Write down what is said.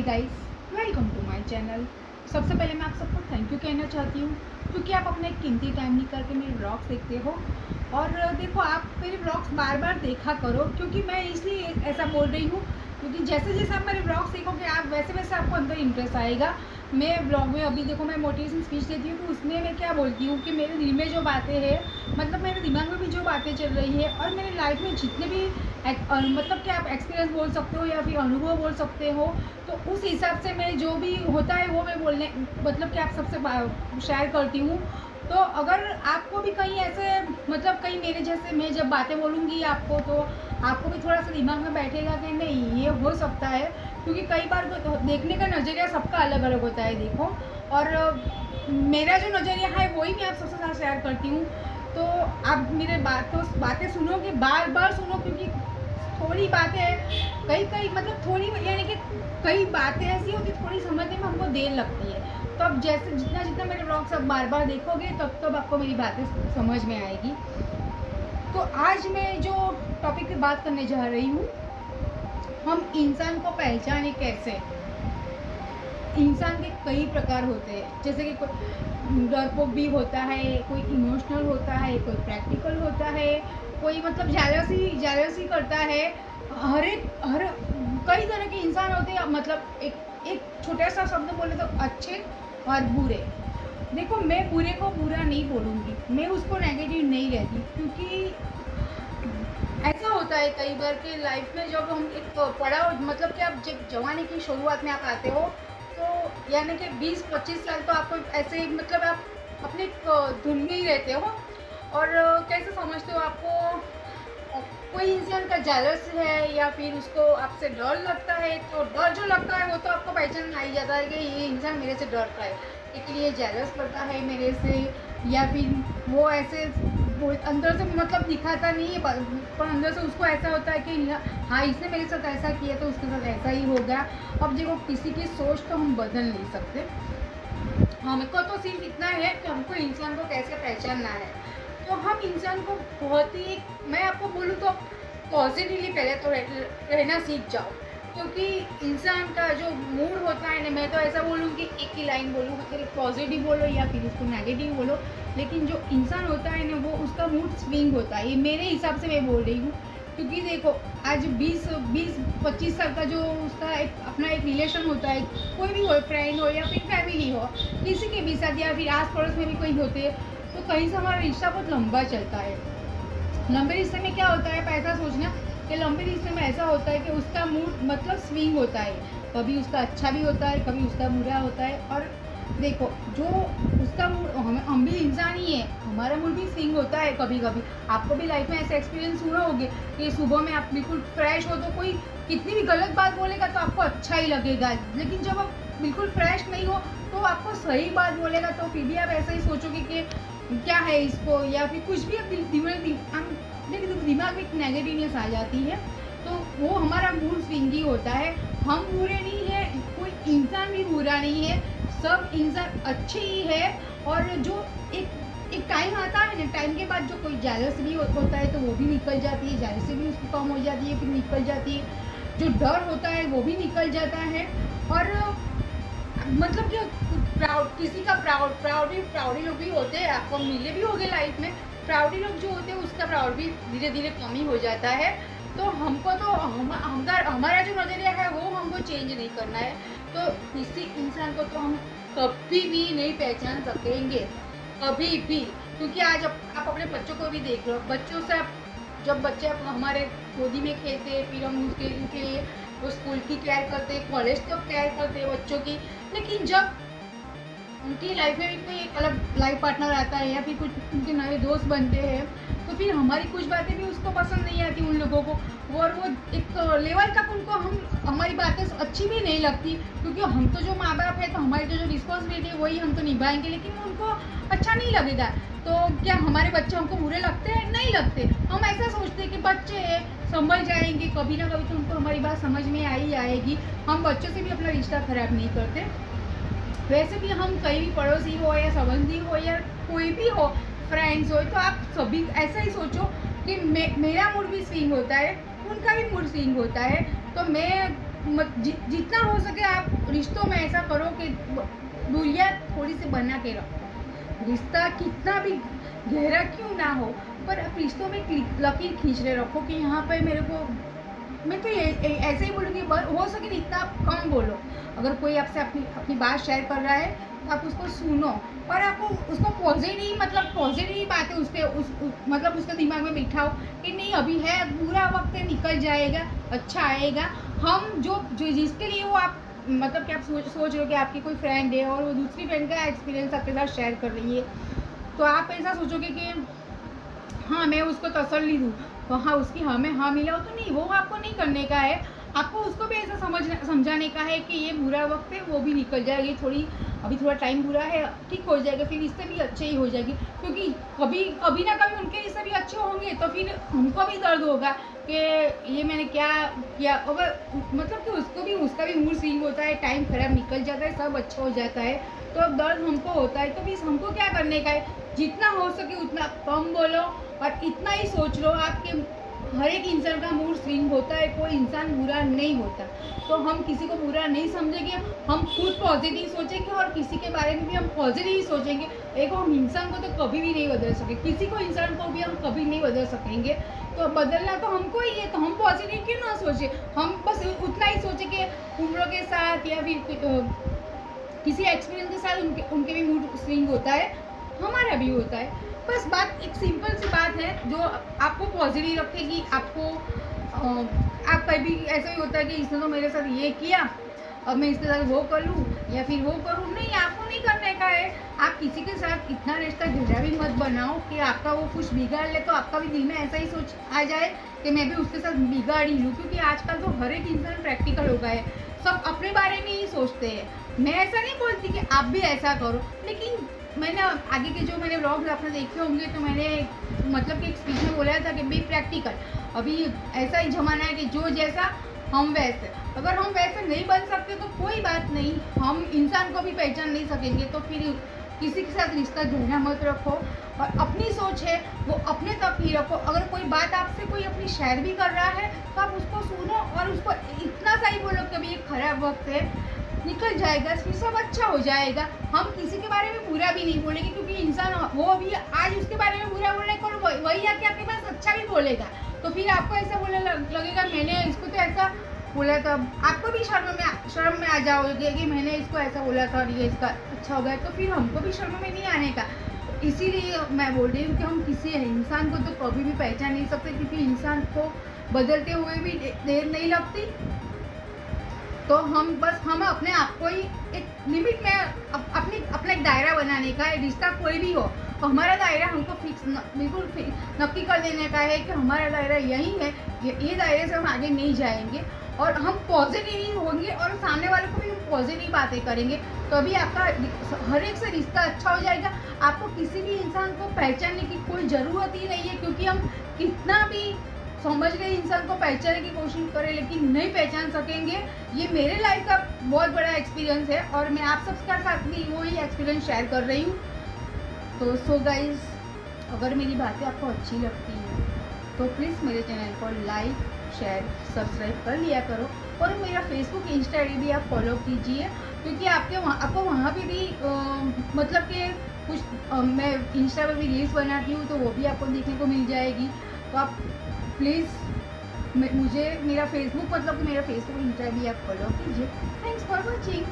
Guys, welcome to my channel. सबसे पहले मैं आप सबको थैंक यू कहना चाहती हूँ क्योंकि आप अपना एक कीमती टाइम निकाल के मेरे ब्लॉग्स देखते हो। और देखो, आप मेरे ब्लॉग्स बार बार देखा करो क्योंकि मैं इसलिए ऐसा बोल रही हूँ क्योंकि जैसे जैसे आप मेरे ब्लॉग्स देखोगे आप वैसे वैसे आपको अंदर इंटरेस्ट आएगा। मैं ब्लॉग में अभी देखो, मैं मोटिवेशन स्पीच देती हूँ तो उसमें मैं क्या बोलती हूँ कि मेरे दिल में जो बातें हैं, मतलब मेरे दिमाग में भी जो बातें चल रही है और मेरे लाइफ में जितने भी मतलब कि आप एक्सपीरियंस बोल सकते हो या फिर अनुभव बोल सकते हो, तो उस हिसाब से मैं जो भी होता है वो मैं बोलने मतलब कि आप सबसे शेयर करती हूँ। तो अगर आपको भी कहीं ऐसे मतलब कहीं मेरे जैसे मैं जब बातें बोलूँगी आपको, तो आपको भी थोड़ा सा दिमाग में बैठेगा कि नहीं ये हो सकता है, क्योंकि कई बार तो देखने का नज़रिया सबका अलग अलग होता है। देखो, और मेरा जो नज़रिया है वही मैं आप सबसे साथ शेयर करती हूँ। तो आप मेरे बातें सुनोगे, बार बार सुनो, क्योंकि थोड़ी बातें कई कई मतलब थोड़ी यानी कि कई बातें ऐसी होती थोड़ी समझने में हमको देर लगती है। तो अब जैसे जितना जितना मेरे ब्लॉग्स आप बार बार देखोगे तब तब आपको मेरी बातें समझ में आएगी। तो आज मैं जो टॉपिक पे बात करने जा रही हूँ, हम इंसान को पहचाने कैसे। इंसान के कई प्रकार होते हैं, जैसे कि कोई डरपोक भी होता है, कोई इमोशनल होता है, कोई प्रैक्टिकल होता है, कोई मतलब जेलसी करता है। हर कई तरह के इंसान होते हैं। मतलब एक एक छोटा सा शब्द बोले तो अच्छे और बुरे। देखो, मैं बुरे को बुरा नहीं बोलूँगी, मैं उसको नेगेटिव नहीं रहती, क्योंकि ऐसा होता है कई बार कि लाइफ में जब हम एक पड़ाव मतलब कि आप जब जवानी की शुरुआत में आप आते हो, तो यानी कि 20-25 साल तो आपको ऐसे ही मतलब आप अपने एक धुन में ही रहते हो। और कैसे समझते हो, आपको कोई इंसान का जेलस है या फिर उसको आपसे डर लगता है, तो डर जो लगता है वो तो आपको पहचान आ ही जाता है कि ये इंसान मेरे से डरता है, लेकिन ये जेलस करता है मेरे से, या फिर वो ऐसे वो अंदर से मतलब दिखाता नहीं है पर अंदर से उसको ऐसा होता है कि हाँ, इसने मेरे साथ ऐसा किया तो उसके साथ ऐसा ही हो गया। अब देखो, किसी की सोच तो हम बदल नहीं सकते, हमको तो सिर्फ इतना है कि हमको इंसान को कैसे पहचानना है। तो हम इंसान को बहुत ही, मैं आपको बोलूँ तो पॉजिटिवली पहले तो रहना सीख जाओ, क्योंकि इंसान का जो मूड होता है ना, मैं तो ऐसा बोलूँ कि एक ही लाइन बोलूँ, अगर पॉजिटिव बोलो या फिर उसको नेगेटिव बोलो, लेकिन जो इंसान होता है ना वो उसका मूड स्विंग होता है। ये मेरे हिसाब से मैं बोल रही हूँ, क्योंकि देखो आज 20-25 साल का जो उसका एक अपना एक रिलेशन होता है, कोई भी हो, फ्रेंड हो या फिर फैमिली हो, किसी के भी साथ या फिर आस पड़ोस में भी कोई होते हैं, तो कहीं से हमारा रिश्ता बहुत लंबा चलता है। लंबे रिश्ते में क्या होता है, पैसा सोचना कि लंबे रिश्ते में ऐसा होता है कि उसका मूड मतलब स्विंग होता है, कभी उसका अच्छा भी होता है, कभी उसका बुरा होता है। और देखो, जो उसका मूड, हम भी इंसान ही है, हमारा मूड भी स्विंग होता है कभी कभी। आपको भी लाइफ में ऐसे एक्सपीरियंस हुए होंगे कि सुबह में आप बिल्कुल फ्रेश हो तो कोई कितनी भी गलत बात बोलेगा तो आपको अच्छा ही लगेगा, लेकिन जब आप बिल्कुल फ्रेश नहीं हो तो आपको सही बात बोलेगा तो फिर भी आप ऐसा ही सोचोगे कि क्या है इसको, या फिर कुछ भी आप दिमाग में एक नेगेटिवनेस आ जाती है। तो वो हमारा मूड स्विंग ही होता है। हम बुरे नहीं है, कोई इंसान भी बुरा नहीं है, सब इंसान अच्छे ही है। और जो एक एक टाइम आता है ना, टाइम के बाद जो कोई जेलस भी होता है तो वो भी निकल जाती है, जेलसी भी उसकी कम हो जाती है, फिर निकल जाती है। जो डर होता है वो भी निकल जाता है। और मतलब कि प्राउड, किसी का प्राउडी लोग भी होते हैं, आपको मिले भी होंगे लाइफ में। प्राउडी लोग जो होते हैं उसका प्राउड भी धीरे धीरे कम ही हो जाता है। तो हमको तो हमारा जो नज़रिया है वो हमको चेंज नहीं करना है। तो किसी इंसान को तो हम कभी भी नहीं पहचान सकेंगे, कभी भी। क्योंकि आज आप अपने बच्चों को भी देख लो, बच्चों से आप जब बच्चे हमारे गोदी में खेलते हैं, फिर हम उनके लिए वो स्कूल की केयर करते हैं, कॉलेज तक केयर करते हैं बच्चों की, लेकिन जब उनकी लाइफ में भी कोई एक अलग लाइफ पार्टनर आता है या फिर कुछ उनके नए दोस्त बनते हैं, तो फिर हमारी कुछ बातें भी उसको पसंद नहीं आती उन लोगों को। और वो एक लेवल तक उनको हमारी बातें अच्छी भी नहीं लगती, क्योंकि हम तो जो माँ बाप है तो हमारी तो जो रिस्पॉन्सिबिलिटी है वही हम तो निभाएंगे, लेकिन उनको अच्छा नहीं लगेगा। तो क्या हमारे बच्चे हमको बुरे लगते हैं? नहीं लगते। हम ऐसा सोचते हैं कि बच्चे हैं, संभल जाएंगे, कभी ना कभी तो उनको हमारी बात समझ में आई आएगी। हम बच्चों से भी अपना रिश्ता खराब नहीं करते। वैसे भी हम कहीं भी पड़ोसी हो या संबंधी हो या कोई भी हो, फ्रेंड्स हो, तो आप सभी ऐसा ही सोचो कि मेरा मूड भी स्विंग होता है, उनका भी मूड स्विंग होता है। तो मैं जितना हो सके आप रिश्तों में ऐसा करो कि दूरियां थोड़ी सी बना के रखो। रिश्ता कितना भी गहरा क्यों ना हो, पर आप रिश्तों में लकीर खींच रहे रखो कि यहाँ पे मेरे को, मैं तो ऐसे ही बोलूँगी, हो सके इतना कम बोलो। अगर कोई आपसे अपनी अपनी बात शेयर कर रहा है तो आप उसको सुनो, और आपको उसको पॉजिटिव बातें मतलब उसके दिमाग में बिठाओ कि नहीं अभी है, बुरा वक्त है, निकल जाएगा, अच्छा आएगा। हम जो जो जिसके लिए वो आप मतलब कि आप सोच रहे हो कि आपकी कोई फ्रेंड है और वो दूसरी फ्रेंड का एक्सपीरियंस आपके साथ शेयर कर रही है, तो आप ऐसा सोचोगे कि हाँ मैं उसको तसल्ली दूँ, तो हाँ उसकी हाँ में हाँ मिलाओ, तो नहीं, वो आपको नहीं करने का है। आपको उसको भी ऐसा समझाने का है कि ये बुरा वक्त है, वो भी निकल जाएगी, अभी थोड़ा टाइम बुरा है, ठीक हो जाएगा, फिर इससे भी अच्छे ही हो जाएगी। क्योंकि कभी ना कभी उनके इससे भी अच्छे होंगे, तो फिर हमको भी दर्द होगा कि ये मैंने क्या किया। अगर मतलब कि उसका भी मूड स्विंग होता है, टाइम खराब निकल जाता है, सब अच्छा हो जाता है, तो अब दर्द हमको होता है। तो फिर हमको क्या करने का है, जितना हो सके उतना कम बोलो, और इतना ही सोच लो आपके हर एक इंसान का मूड स्विंग होता है, कोई इंसान बुरा नहीं होता। तो हम किसी को बुरा नहीं समझेंगे, हम खुद पॉजिटिव सोचेंगे और किसी के बारे में भी हम पॉजिटिव ही सोचेंगे। एक हम इंसान को तो कभी भी नहीं बदल सके, किसी को इंसान को भी हम कभी नहीं बदल सकेंगे, तो बदलना तो हमको ही है। तो हम पॉजिटिव क्यों ना सोचे, हम बस उतना ही सोचे कि उम्रों के साथ या फिर किसी एक्सपीरियंस के साथ उनके भी मूड स्विंग होता है, हमारा भी होता है। बस बात एक सिंपल सी बात है जो आपको पॉजिटिव रखेगी। आप कभी ऐसा ही होता है कि इसने तो मेरे साथ ये किया, अब मैं इसके साथ वो कर लूँ या फिर वो करूँ, नहीं, आपको नहीं करने का है। आप किसी के साथ इतना रिश्ता गहरा भी मत बनाओ कि आपका वो कुछ बिगाड़ ले, तो आपका भी दिल में ऐसा ही सोच आ जाए कि मैं भी उसके साथ बिगाड़ ही लूँ। क्योंकि आजकल तो हर एक इंसान प्रैक्टिकल हो गया है, सब अपने बारे में ही सोचते हैं। मैं ऐसा नहीं बोलती कि आप भी ऐसा करो, लेकिन मैंने आगे के जो मैंने व्लॉग्स आपने देखे होंगे, तो मैंने मतलब कि एक स्पीच में बोला था कि बी प्रैक्टिकल। अभी ऐसा ही ज़माना है कि जो जैसा हम वैसे, अगर हम वैसे नहीं बन सकते तो कोई बात नहीं, हम इंसान को भी पहचान नहीं सकेंगे, तो फिर किसी के साथ रिश्ता जोड़ना मत रखो। और अपनी सोच है वो अपने तक ही रखो। अगर कोई बात आपसे कोई अपनी शेयर भी कर रहा है तो आप उसको सुनो और उसको इतना सा ही बोलो कि अभी एक ख़राब वक्त है, निकल जाएगा, फिर सब अच्छा हो जाएगा। हम किसी के बारे में बुरा भी नहीं बोलेंगे, क्योंकि इंसान वो अभी आज उसके बारे में बुरा बोलने को वही आके आपके पास अच्छा भी बोलेगा, तो फिर आपको ऐसा बोलने लगेगा मैंने इसको तो ऐसा बोला था। आपको भी शर्म में आ जाओगे कि मैंने इसको ऐसा बोला था और ये इसका अच्छा हो गया, तो फिर हमको भी शर्म में नहीं आने का। इसीलिए मैं बोल रही हूँ कि हम किसी इंसान को तो कभी भी पहचान नहीं सकते, क्योंकि इंसान को बदलते हुए भी देर नहीं लगती। तो हम अपने आप को ही एक लिमिट में अपना एक दायरा बनाने का है। रिश्ता कोई भी हो तो हमारा दायरा हमको बिल्कुल नक्की कर देने का है कि हमारा दायरा यही है, ये दायरे से हम आगे नहीं जाएंगे, और हम पॉजिटिव ही होंगे और सामने वाले को भी हम पॉजिटिव बातें करेंगे, तो अभी आपका हर एक से रिश्ता अच्छा हो जाएगा। आपको किसी भी इंसान को पहचानने की कोई ज़रूरत ही नहीं है, क्योंकि हम कितना भी समझ गए इंसान को पहचानने की कोशिश करें लेकिन नहीं पहचान सकेंगे। ये मेरे लाइफ का बहुत बड़ा एक्सपीरियंस है और मैं आप सबके साथ भी वही एक्सपीरियंस शेयर कर रही हूँ। तो सो गाइज, अगर मेरी बातें आपको अच्छी लगती है तो प्लीज़ मेरे चैनल को लाइक शेयर सब्सक्राइब कर लिया करो, और मेरा फेसबुक इंस्टा आई डी भी आप फॉलो कीजिए, क्योंकि आपको वहाँ पे भी मतलब कि कुछ मैं इंस्टा पर भी रील्स बनाती हूँ, तो वो भी आपको देखने को मिल जाएगी। तो आप प्लीज़ मुझे मेरा फेसबुक इंस्टा भी आप फॉलो कीजिए। Thanks for watching.